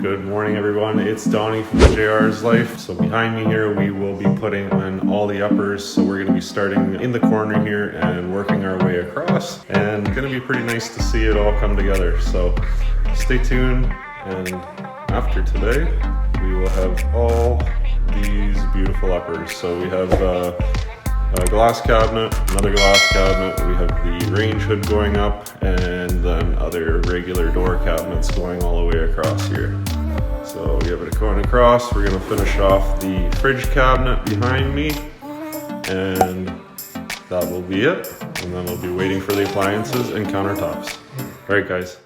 Good morning everyone, it's Donnie from the JR's Life. So behind me here we will be putting on all the uppers. So we're going to be starting in the corner here and working our way across. And it's going to be pretty nice to see it all come together. So stay tuned, and after today we will have all these beautiful uppers. So we have a glass cabinet, another glass cabinet, we have the range hood going up, and then other regular door cabinets going all the way across here. So we have it going across. We're going to finish off the fridge cabinet behind me, and that will be it. And then we'll be waiting for the appliances and countertops. All right, guys.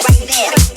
Right there.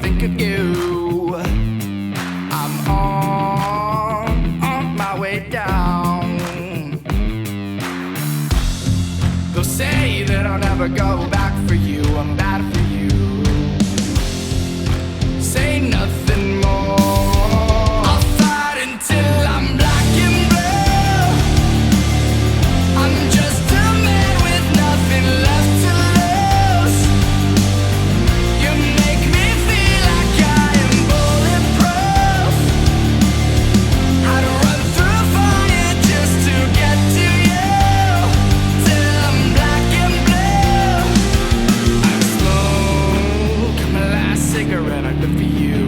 think of you. I'm on my way down. They'll say that I'll never go back for you. I'm bad for you. Say nothing more. I'll fight until I'm black and blue. I'm just a man with nothing left to lose. You make me feel like I am bulletproof. I'd run through fire just to get to you. Till I'm black and blue. I smoke my last cigarette, I live for you.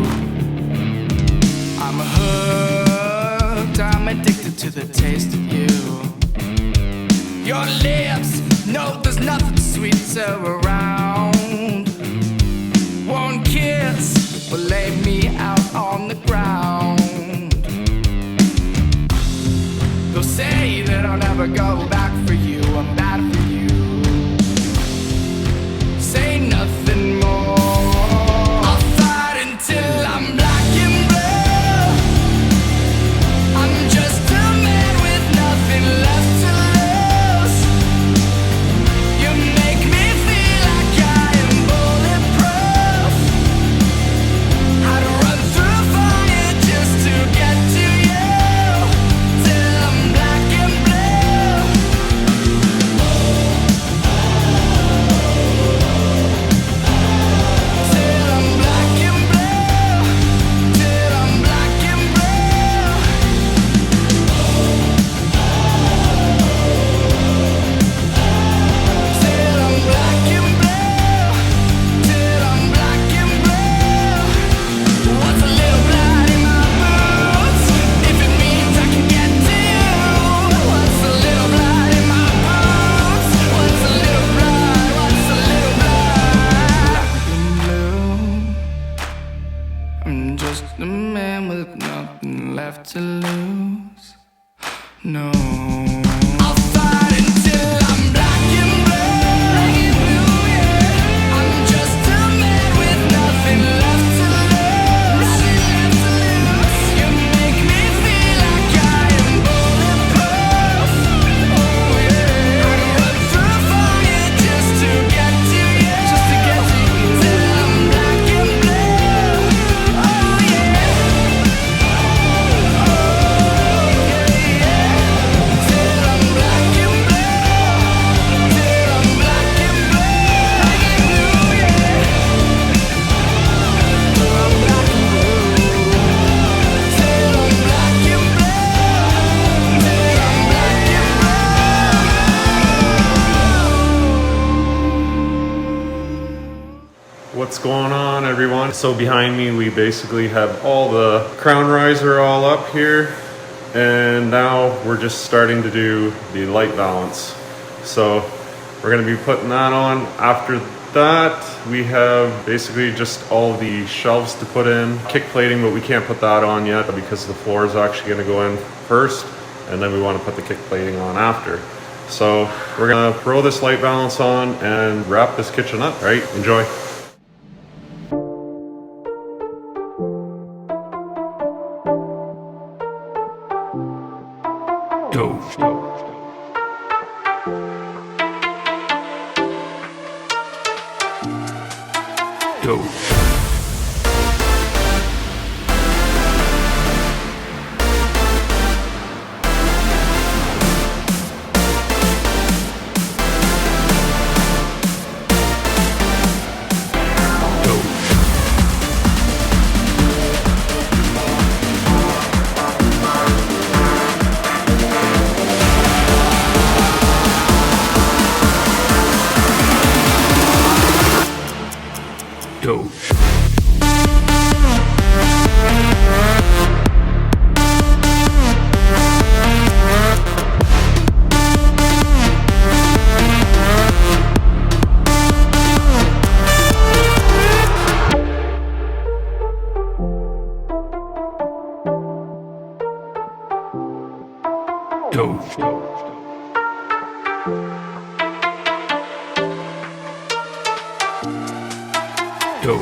I'm hooked, I'm addicted to the taste of you. Your lips, no, there's nothing sweeter around. One kiss will lay me out on the ground. They'll say that I'll never go back for you. I'm bad for you. Say nothing more. I'll fight until I'm black and blue. I'm just a man with nothing left to lose. You make me feel like I am bulletproof. I'd run through fire just to get to you. Till I'm black and blue. Till I'm black and blue. Till I'm black and blue. Till I'm black and blue. Till I'm black and blue. What's a little blood in my boots? If it means I can get to you. What's a little blood in my boots? What's a little blood? What's a little blood? I'm just a man with nothing left to lose. No. I'll fight until I'm black and blue. I'm just a man with nothing left to lose. You make me feel like I am bulletproof. Oh yeah. I'd run through fire just to get to you. Till I'm black and blue. Oh yeah. Till I'm black and blue. Till I'm black and blue. Till I'm black and blue. Till I'm black and blue. Till I'm black and blue. What's going on, everyone? So behind me we basically have all the crown riser all up here, and now we're just starting to do the light valance. So we're going to be putting that on. After that we have basically just all the shelves to put in, kick plating, but we can't put that on yet because the floor is actually going to go in first, and then we want to put the kick plating on after. So we're going to throw this light valance on and wrap this kitchen up. Right, enjoy. Go. Go. Go. Go. Go.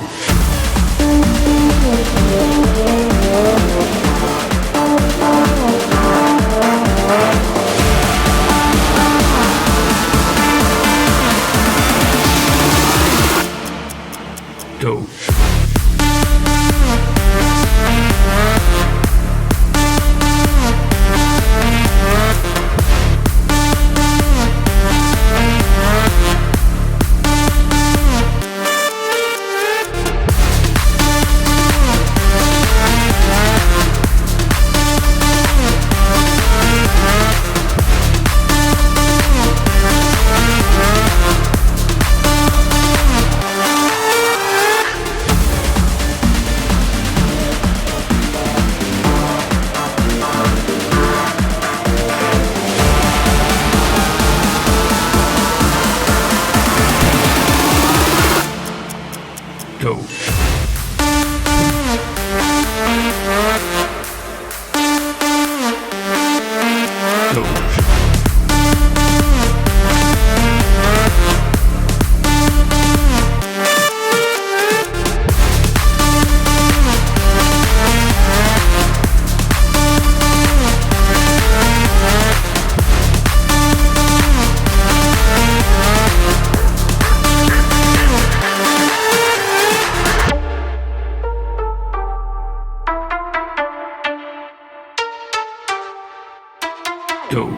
Yo.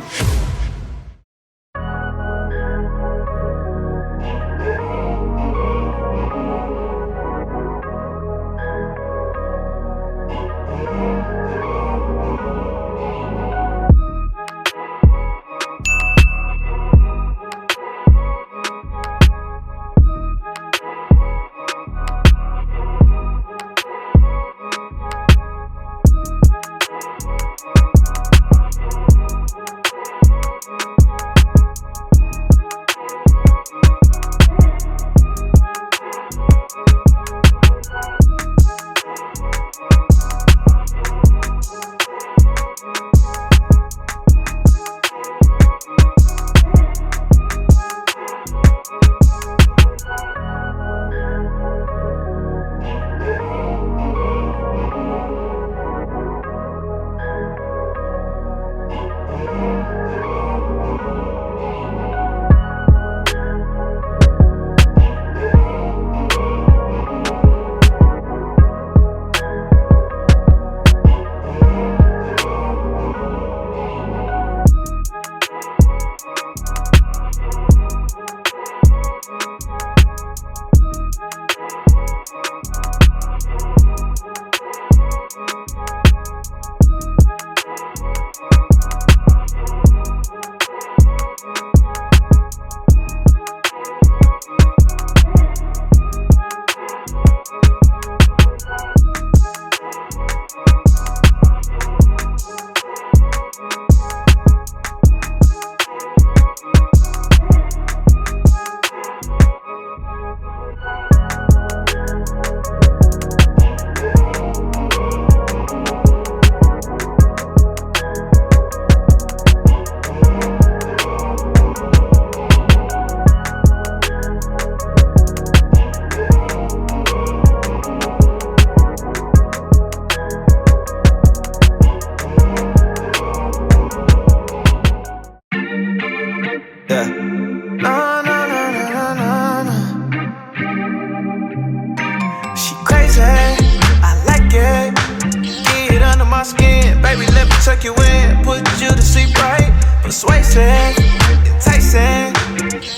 tuck you in, put you to sleep right. Persuasive, enticing.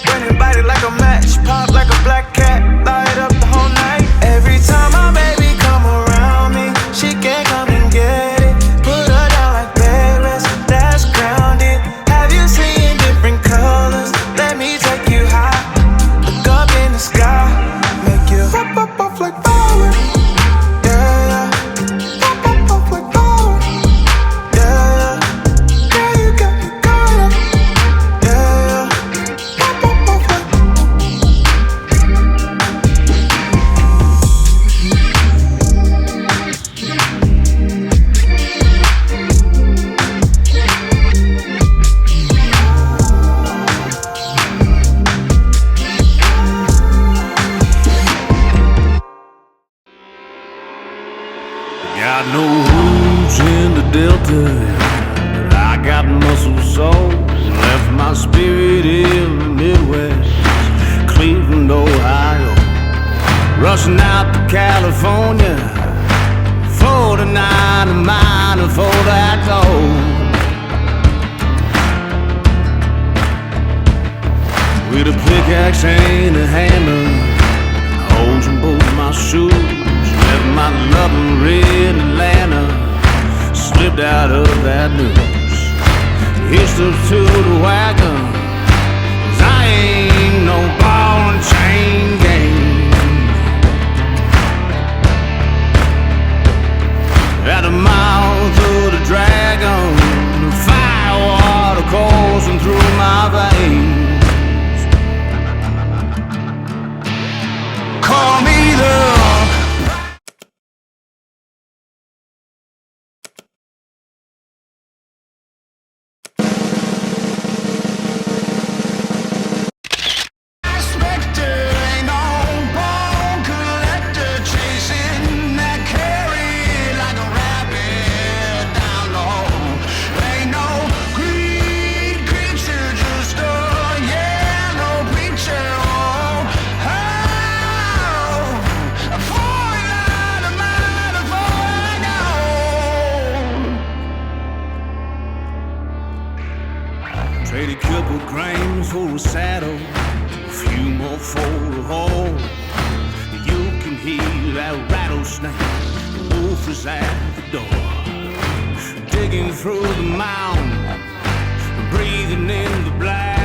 Burn your body like a match, pop like a black cat, light up the whole night. Every time my baby come around me, she can't come and get it. Put her down like bed rest, that's grounded. Have you seen different colors? Let me take you high. Look up in the sky, make you pop, pop, pop like fireworks. Got no roots in the Delta, but I got muscle soul. Left my spirit in the Midwest, Cleveland, Ohio. Rushing out to California, 49 a mile before that's all. With a pickaxe and a hammer, holes in both my shoes. Left my loving red Atlanta, slipped out of that news. Hitched up to the wagon, 'cause I ain't no ball and chain game. At the mouth of the dragon, the fire water coursing through my veins. Call me the Paid a couple grand for a saddle, a few more for a haul. You can hear that rattlesnake, the wolf is at the door. Digging through the mound, breathing in the black.